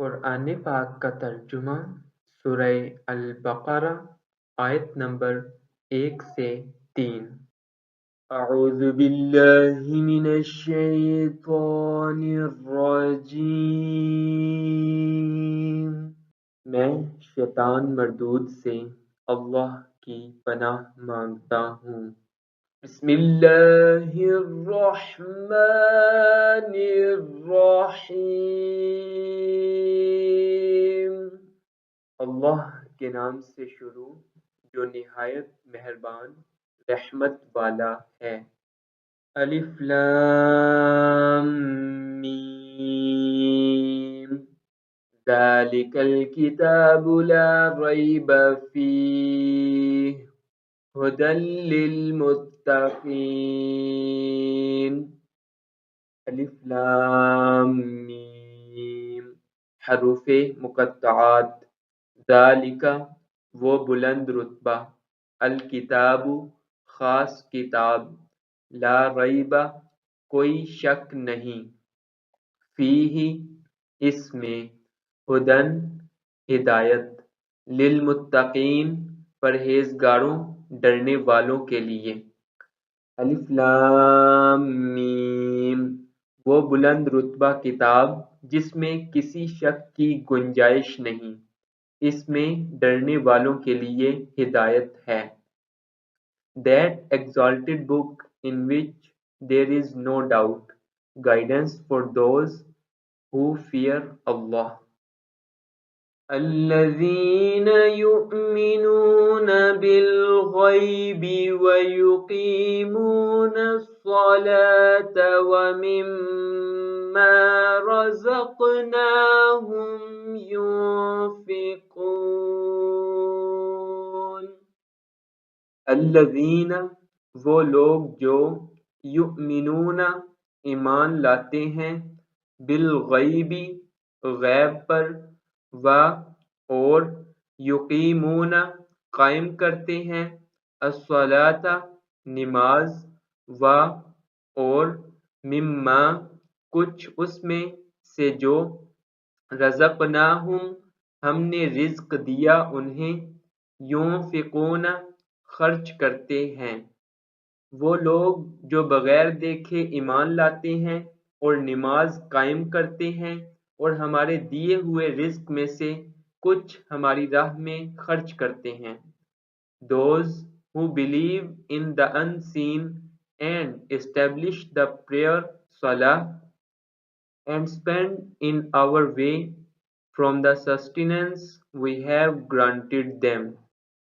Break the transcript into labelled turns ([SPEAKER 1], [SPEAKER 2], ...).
[SPEAKER 1] قرآن پاک کا ترجمہ سورہ البقرہ آیت نمبر 1 سے 3۔ اعوذ باللہ من الشیطان الرجیم۔ میں شیطان مردود سے اللہ کی پناہ مانگتا ہوں۔ بسم اللہ الرحمن الرحیم۔ اللہ کے نام سے شروع جو نہایت مہربان رحمت والا ہے۔ الف لام میم۔ ذالک الکتاب لا ریب فیہ ھدی للمتقین۔ الف لام میم حروف مقطعات۔ ذالک وہ بلند رتبہ، الکتاب خاص کتاب، لا ریب کوئی شک نہیں، فیہ اس میں، ھدی ہدایت، للمتقین پرہیزگاروں ڈرنے والوں کے لیے۔ الف لام میم وہ بلند رتبہ کتاب جس میں کسی شک کی گنجائش نہیں، اس میں ڈرنے والوں کے لیے ہدایت ہے۔ That exalted book in which there is no doubt, guidance for those who fear Allah. الذين يؤمنون بالغيب ويقيمون الصلاة ومما رزقناهم ينفقون۔ الذین وہ لوگ جو یؤمنون ایمان لاتے ہیں، بالغیب غیب پر، و اور یقیمون قائم کرتے ہیں، الصلاۃ نماز، و اور مما کچھ اس میں سے جو رزقناہم ہم نے رزق دیا انہیں، ينفقون خرچ کرتے ہیں۔ وہ لوگ جو بغیر دیکھے ایمان لاتے ہیں اور نماز قائم کرتے ہیں اور ہمارے دیے ہوئے رزق میں سے کچھ ہماری راہ میں خرچ کرتے ہیں۔ Those who believe in the unseen and establish the prayer salah and spend in our way from the sustenance we have granted them.